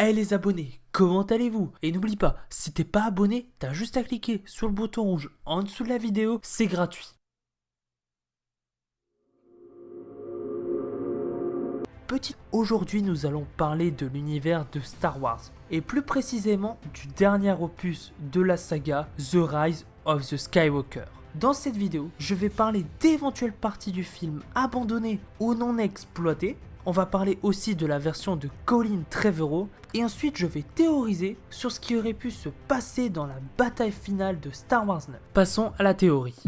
Hey les abonnés, comment allez-vous? Et n'oublie pas, si t'es pas abonné, t'as juste à cliquer sur le bouton rouge en dessous de la vidéo, c'est gratuit. Aujourd'hui nous allons parler de l'univers de Star Wars, et plus précisément du dernier opus de la saga The Rise of the Skywalker. Dans cette vidéo, je vais parler d'éventuelles parties du film abandonnées ou non exploitées. On va parler aussi de la version de Colin Trevorrow et ensuite je vais théoriser sur ce qui aurait pu se passer dans la bataille finale de Star Wars 9. Passons à la théorie.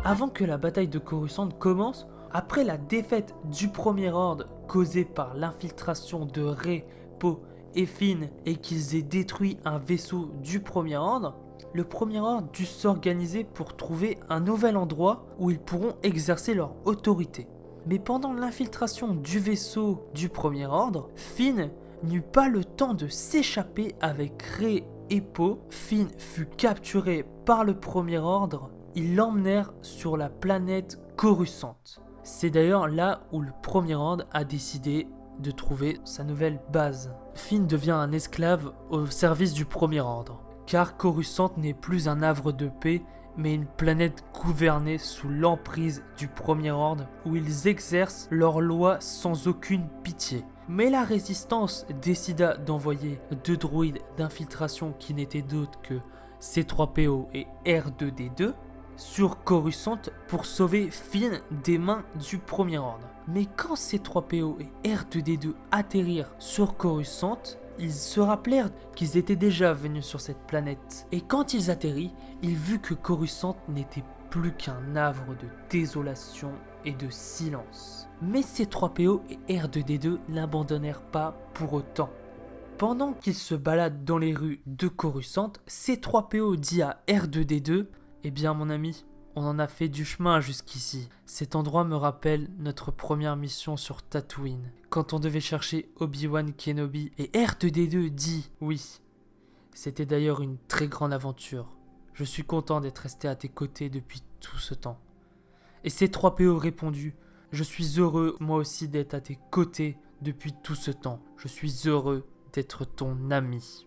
Avant que la bataille de Coruscant commence, après la défaite du Premier Ordre causée par l'infiltration de Rey, Poe et Finn et qu'ils aient détruit un vaisseau du Premier Ordre, le Premier Ordre dut s'organiser pour trouver un nouvel endroit où ils pourront exercer leur autorité. Mais pendant l'infiltration du vaisseau du Premier Ordre, Finn n'eut pas le temps de s'échapper avec Rey et Poe. Finn fut capturé par le Premier Ordre. Ils l'emmenèrent sur la planète Coruscant. C'est d'ailleurs là où le Premier Ordre a décidé de trouver sa nouvelle base. Finn devient un esclave au service du Premier Ordre, car Coruscant n'est plus un havre de paix, mais une planète gouvernée sous l'emprise du Premier Ordre, où ils exercent leurs lois sans aucune pitié. Mais la Résistance décida d'envoyer deux droïdes d'infiltration qui n'étaient d'autres que C3PO et R2D2 sur Coruscant pour sauver Finn des mains du Premier Ordre. Mais quand C3PO et R2D2 atterrirent sur Coruscant, ils se rappelèrent qu'ils étaient déjà venus sur cette planète. Et quand ils atterrirent, ils virent que Coruscant n'était plus qu'un havre de désolation et de silence. Mais C3PO et R2D2 n'abandonnèrent pas pour autant. Pendant qu'ils se baladent dans les rues de Coruscant, C3PO dit à R2D2 « Eh bien mon ami, on en a fait du chemin jusqu'ici. Cet endroit me rappelle notre première mission sur Tatooine, quand on devait chercher Obi-Wan Kenobi. » Et R2D2 dit « Oui, c'était d'ailleurs une très grande aventure. Je suis content d'être resté à tes côtés depuis tout ce temps. » Et C3PO répondit « Je suis heureux moi aussi d'être à tes côtés depuis tout ce temps. Je suis heureux d'être ton ami. »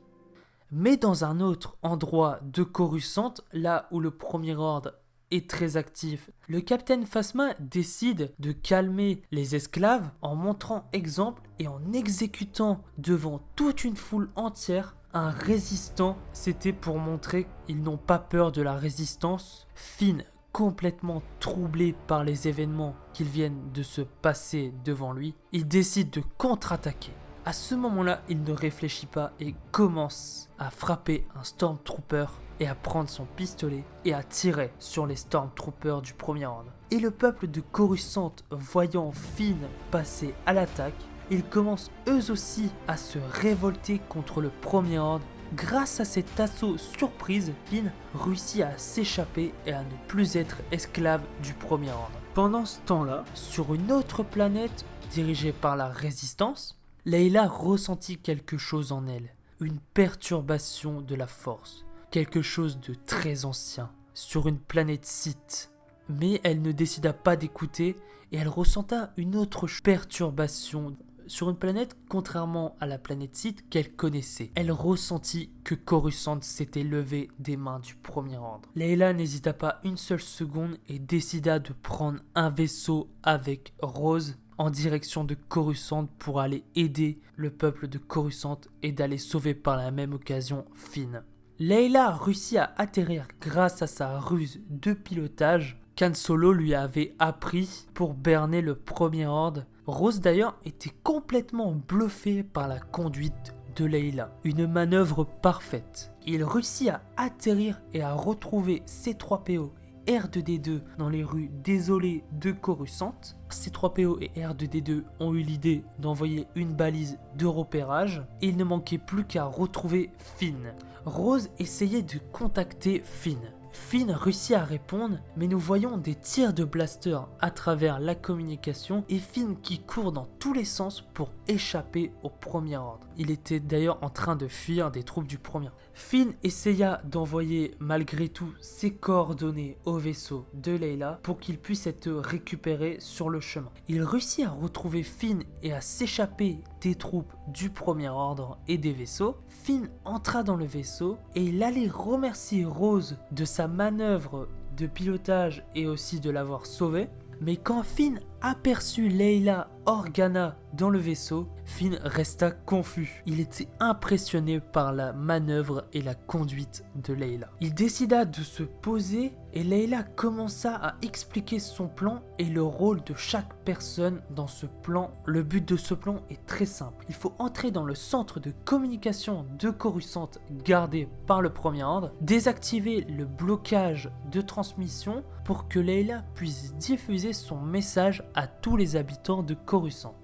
Mais dans un autre endroit de Coruscant, là où le Premier Ordre est très actif, le capitaine Phasma décide de calmer les esclaves en montrant exemple et en exécutant devant toute une foule entière un résistant. C'était pour montrer qu'ils n'ont pas peur de la résistance. Finn, complètement troublé par les événements qui viennent de se passer devant lui, il décide de contre-attaquer. À ce moment-là, il ne réfléchit pas et commence à frapper un Stormtrooper et à prendre son pistolet et à tirer sur les Stormtroopers du Premier Ordre. Et le peuple de Coruscant, voyant Finn passer à l'attaque, ils commencent eux aussi à se révolter contre le Premier Ordre. Grâce à cet assaut surprise, Finn réussit à s'échapper et à ne plus être esclave du Premier Ordre. Pendant ce temps-là, sur une autre planète dirigée par la Résistance, Leila ressentit quelque chose en elle, une perturbation de la force, quelque chose de très ancien, sur une planète Sith. Mais elle ne décida pas d'écouter et elle ressenta une autre perturbation sur une planète contrairement à la planète Sith qu'elle connaissait. Elle ressentit que Coruscant s'était levé des mains du Premier Ordre. Leila n'hésita pas une seule seconde et décida de prendre un vaisseau avec Rose en direction de Coruscant pour aller aider le peuple de Coruscant et d'aller sauver par la même occasion Finn. Leila réussit à atterrir grâce à sa ruse de pilotage qu'Han Solo lui avait appris pour berner le Premier Ordre. Rose d'ailleurs était complètement bluffée par la conduite de Leila, une manœuvre parfaite. Il réussit à atterrir et à retrouver C3PO R2D2 dans les rues désolées de Coruscant. C3PO et R2D2 ont eu l'idée d'envoyer une balise de repérage et il ne manquait plus qu'à retrouver Finn. Rose essayait de contacter Finn. Finn réussit à répondre, mais nous voyons des tirs de blaster à travers la communication et Finn qui court dans tous les sens pour échapper au premier ordre. Il était d'ailleurs en train de fuir des troupes du premier. Finn essaya d'envoyer malgré tout ses coordonnées au vaisseau de Layla pour qu'il puisse être récupéré sur le chemin. Il réussit à retrouver Finn et à s'échapper des troupes du premier ordre et des vaisseaux. Finn entra dans le vaisseau et il allait remercier Rose de sa manœuvre de pilotage et aussi de l'avoir sauvée. Mais quand Finn aperçut Layla Organa dans le vaisseau, Finn resta confus. Il était impressionné par la manœuvre et la conduite de Layla. Il décida de se poser et Layla commença à expliquer son plan et le rôle de chaque personne dans ce plan. Le but de ce plan est très simple. Il faut entrer dans le centre de communication de Coruscant gardé par le premier ordre, désactiver le blocage de transmission pour que Layla puisse diffuser son message à tous les habitants de Coruscant.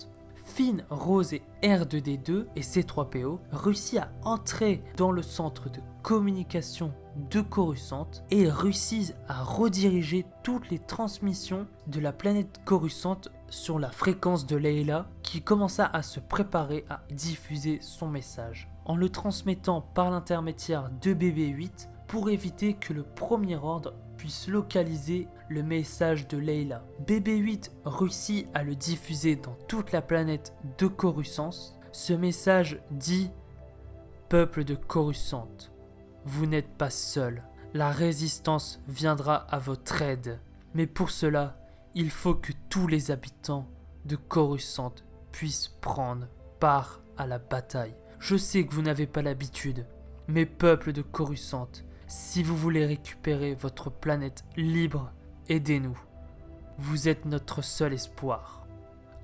Finn, Rose et R2D2 et C3PO réussissent à entrer dans le centre de communication de Coruscant et réussissent à rediriger toutes les transmissions de la planète Coruscant sur la fréquence de Layla qui commença à se préparer à diffuser son message en le transmettant par l'intermédiaire de BB-8 pour éviter que le premier ordre puisse localiser le message de Layla. BB-8 réussit à le diffuser dans toute la planète de Coruscant. Ce message dit « Peuple de Coruscant, vous n'êtes pas seul. La résistance viendra à votre aide. Mais pour cela, il faut que tous les habitants de Coruscant puissent prendre part à la bataille. Je sais que vous n'avez pas l'habitude, mais peuple de Coruscant, si vous voulez récupérer votre planète libre, aidez-nous. Vous êtes notre seul espoir. »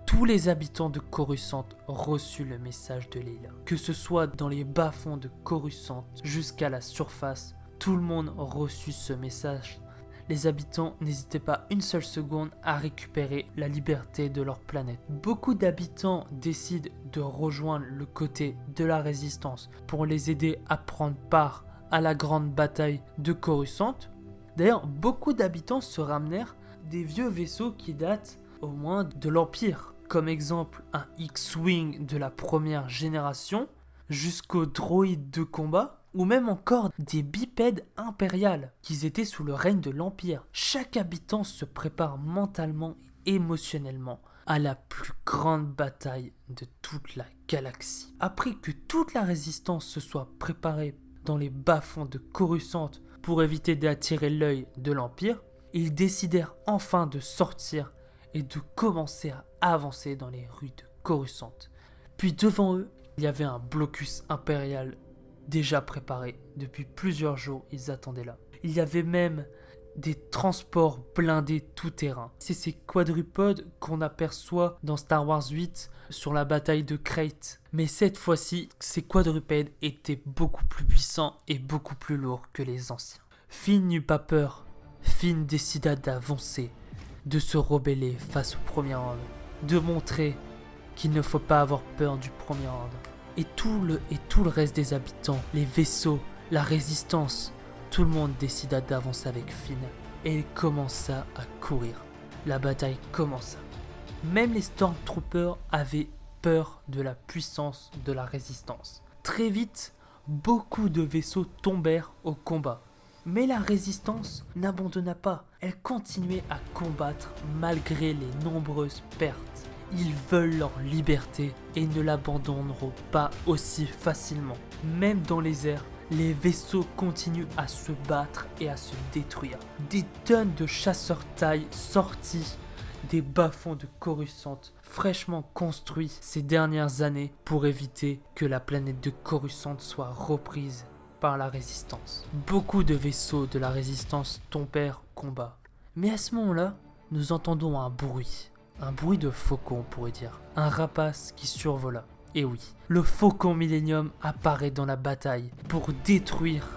Tous les habitants de Coruscant reçurent le message de Layla. Que ce soit dans les bas-fonds de Coruscant jusqu'à la surface, tout le monde reçut ce message. Les habitants n'hésitaient pas une seule seconde à récupérer la liberté de leur planète. Beaucoup d'habitants décident de rejoindre le côté de la résistance pour les aider à prendre part à la grande bataille de Coruscant. D'ailleurs, beaucoup d'habitants se ramenèrent des vieux vaisseaux qui datent au moins de l'Empire, comme exemple un X-Wing de la première génération, jusqu'aux droïdes de combat, ou même encore des bipèdes impériales qui étaient sous le règne de l'Empire. Chaque habitant se prépare mentalement et émotionnellement à la plus grande bataille de toute la galaxie. Après que toute la résistance se soit préparée dans les bas-fonds de Coruscant pour éviter d'attirer l'œil de l'Empire, ils décidèrent enfin de sortir et de commencer à avancer dans les rues de Coruscant. Puis devant eux, il y avait un blocus impérial déjà préparé. Depuis plusieurs jours, ils attendaient là. Il y avait même des transports blindés tout-terrain. C'est ces quadrupodes qu'on aperçoit dans Star Wars 8 sur la bataille de Crate. Mais cette fois-ci, ces quadrupèdes étaient beaucoup plus puissants et beaucoup plus lourds que les anciens. Finn n'eut pas peur. Finn décida d'avancer, de se rebeller face au premier ordre, de montrer qu'il ne faut pas avoir peur du premier ordre. Et tout le reste des habitants, les vaisseaux, la résistance, tout le monde décida d'avancer avec Finn et il commença à courir. La bataille commença. Même les Stormtroopers avaient peur de la puissance de la résistance. Très vite, beaucoup de vaisseaux tombèrent au combat. Mais la résistance n'abandonna pas. Elle continuait à combattre malgré les nombreuses pertes. Ils veulent leur liberté et ne l'abandonneront pas aussi facilement. Même dans les airs, les vaisseaux continuent à se battre et à se détruire. Des tonnes de chasseurs taille sortis des bas-fonds de Coruscant, fraîchement construits ces dernières années pour éviter que la planète de Coruscant soit reprise par la résistance. Beaucoup de vaisseaux de la résistance tombèrent au combat. Mais à ce moment-là, nous entendons un bruit de faucon on pourrait dire, un rapace qui survola. Et oui, le faucon Millennium apparaît dans la bataille pour détruire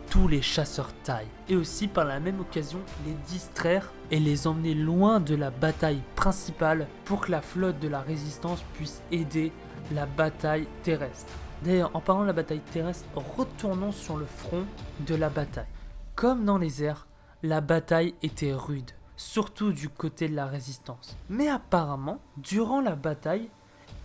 tous les chasseurs taille et aussi par la même occasion les distraire et les emmener loin de la bataille principale pour que la flotte de la résistance puisse aider la bataille terrestre. D'ailleurs, en parlant de la bataille terrestre, retournons sur le front de la bataille. Comme dans les airs, la bataille était rude, surtout du côté de la résistance. Mais apparemment, durant la bataille,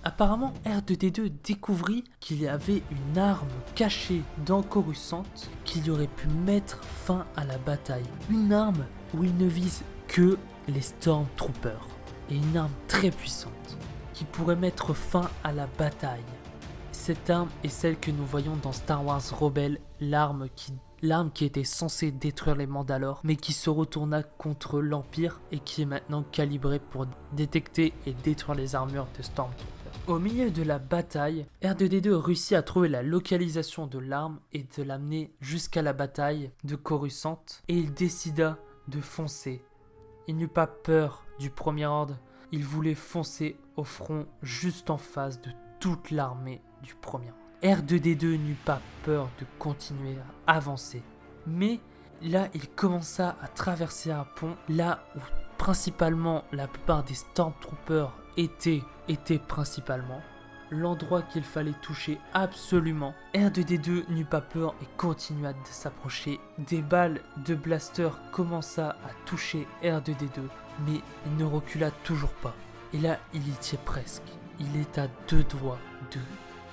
R2D2 découvrit qu'il y avait une arme cachée dans Coruscant qui aurait pu mettre fin à la bataille. Une arme où il ne vise que les Stormtroopers. Et une arme très puissante qui pourrait mettre fin à la bataille. Cette arme est celle que nous voyons dans Star Wars Rebels, l'arme qui était censée détruire les Mandalores, mais qui se retourna contre l'Empire et qui est maintenant calibrée pour détecter et détruire les armures de Stormtroopers. Au milieu de la bataille, R2D2 réussit à trouver la localisation de l'arme et de l'amener jusqu'à la bataille de Coruscant, et il décida de foncer. Il n'eut pas peur du Premier Ordre, il voulait foncer au front juste en face de toute l'armée du Premier Ordre. R2D2 n'eut pas peur de continuer à avancer. Mais là, il commença à traverser un pont, là où principalement la plupart des Stormtroopers étaient principalement l'endroit qu'il fallait toucher absolument. R2D2 n'eut pas peur et continua de s'approcher. Des balles de blaster commença à toucher R2D2, mais il ne recula toujours pas. Et là, il y tient presque. Il est à 2 doigts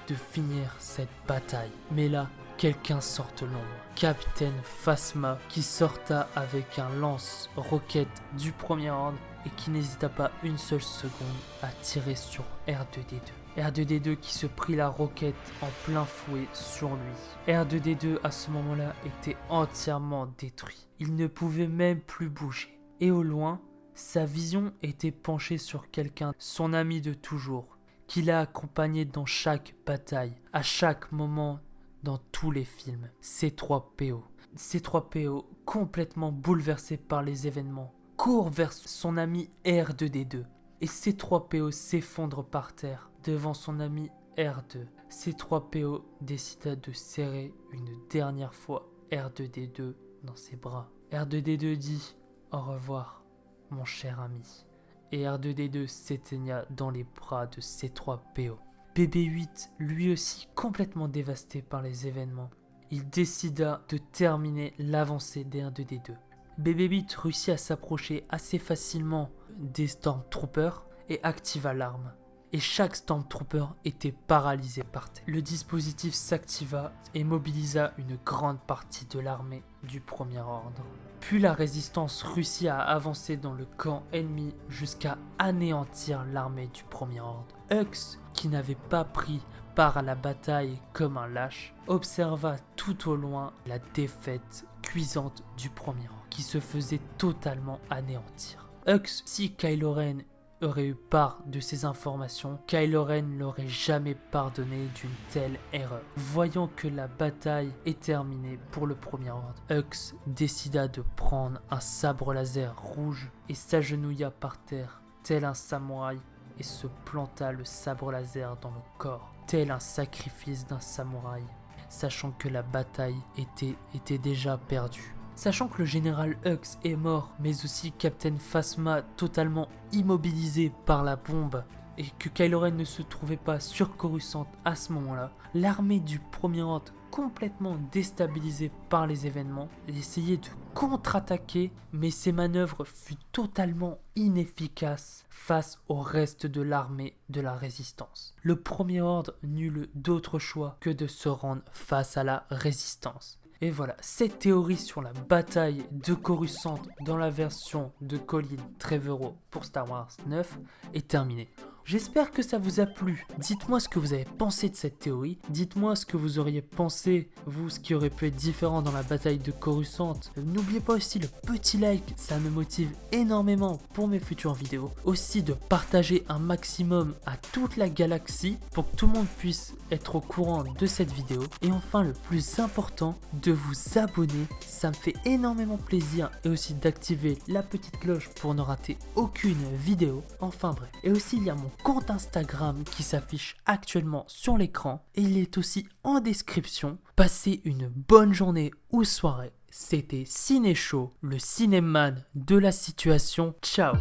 de finir cette bataille. Mais là, quelqu'un sort de l'ombre. Capitaine Phasma, qui sorta avec un lance-roquette du Premier Ordre et qui n'hésita pas une seule seconde à tirer sur R2D2. R2D2 qui se prit la roquette en plein fouet sur lui. R2D2 à ce moment-là était entièrement détruit. Il ne pouvait même plus bouger. Et au loin, sa vision était penchée sur quelqu'un, son ami de toujours, qui l'a accompagné dans chaque bataille, à chaque moment dans tous les films. C3PO. C3PO, complètement bouleversé par les événements, court vers son ami R2D2. Et C3PO s'effondre par terre devant son ami R2. C3PO décida de serrer une dernière fois R2D2 dans ses bras. R2D2 dit « Au revoir, mon cher ami ». Et R2D2 s'éteigna dans les bras de C3PO. BB-8, lui aussi complètement dévasté par les événements, il décida de terminer l'avancée d'R2D2. BB-8 réussit à s'approcher assez facilement des Stormtroopers et activa l'arme. Et chaque Stormtrooper était paralysé par terre. Le dispositif s'activa et mobilisa une grande partie de l'armée du Premier Ordre. Puis la résistance réussit à avancer dans le camp ennemi jusqu'à anéantir l'armée du Premier Ordre. Hux, qui n'avait pas pris part à la bataille comme un lâche, observa tout au loin la défaite cuisante du Premier Ordre, qui se faisait totalement anéantir. Hux, si Kylo Ren aurait eu part de ces informations, Kylo Ren n'aurait jamais pardonné d'une telle erreur. Voyant que la bataille est terminée pour le Premier Ordre, Hux décida de prendre un sabre laser rouge et s'agenouilla par terre, tel un samouraï, et se planta le sabre laser dans le corps, tel un sacrifice d'un samouraï, sachant que la bataille était déjà perdue. Sachant que le général Hux est mort, mais aussi Captain Phasma totalement immobilisé par la bombe, et que Kylo Ren ne se trouvait pas sur Coruscant à ce moment-là, l'armée du Premier Ordre, complètement déstabilisée par les événements, essayait de contre-attaquer, mais ses manœuvres furent totalement inefficaces face au reste de l'armée de la Résistance. Le Premier Ordre n'eut d'autre choix que de se rendre face à la Résistance. Et voilà, cette théorie sur la bataille de Coruscant dans la version de Colin Trevorrow pour Star Wars 9 est terminée. J'espère que ça vous a plu. Dites-moi ce que vous avez pensé de cette théorie. Dites-moi ce que vous auriez pensé, vous, ce qui aurait pu être différent dans la bataille de Coruscant. N'oubliez pas aussi le petit like, ça me motive énormément pour mes futures vidéos. Aussi de partager un maximum à toute la galaxie pour que tout le monde puisse être au courant de cette vidéo. Et enfin, le plus important, de vous abonner. Ça me fait énormément plaisir. Et aussi d'activer la petite cloche pour ne rater aucune vidéo. Enfin bref. Et aussi, il y a mon compte Instagram qui s'affiche actuellement sur l'écran et il est aussi en description. Passez une bonne journée ou soirée. C'était Ciné Show, le cinéman de la situation. Ciao.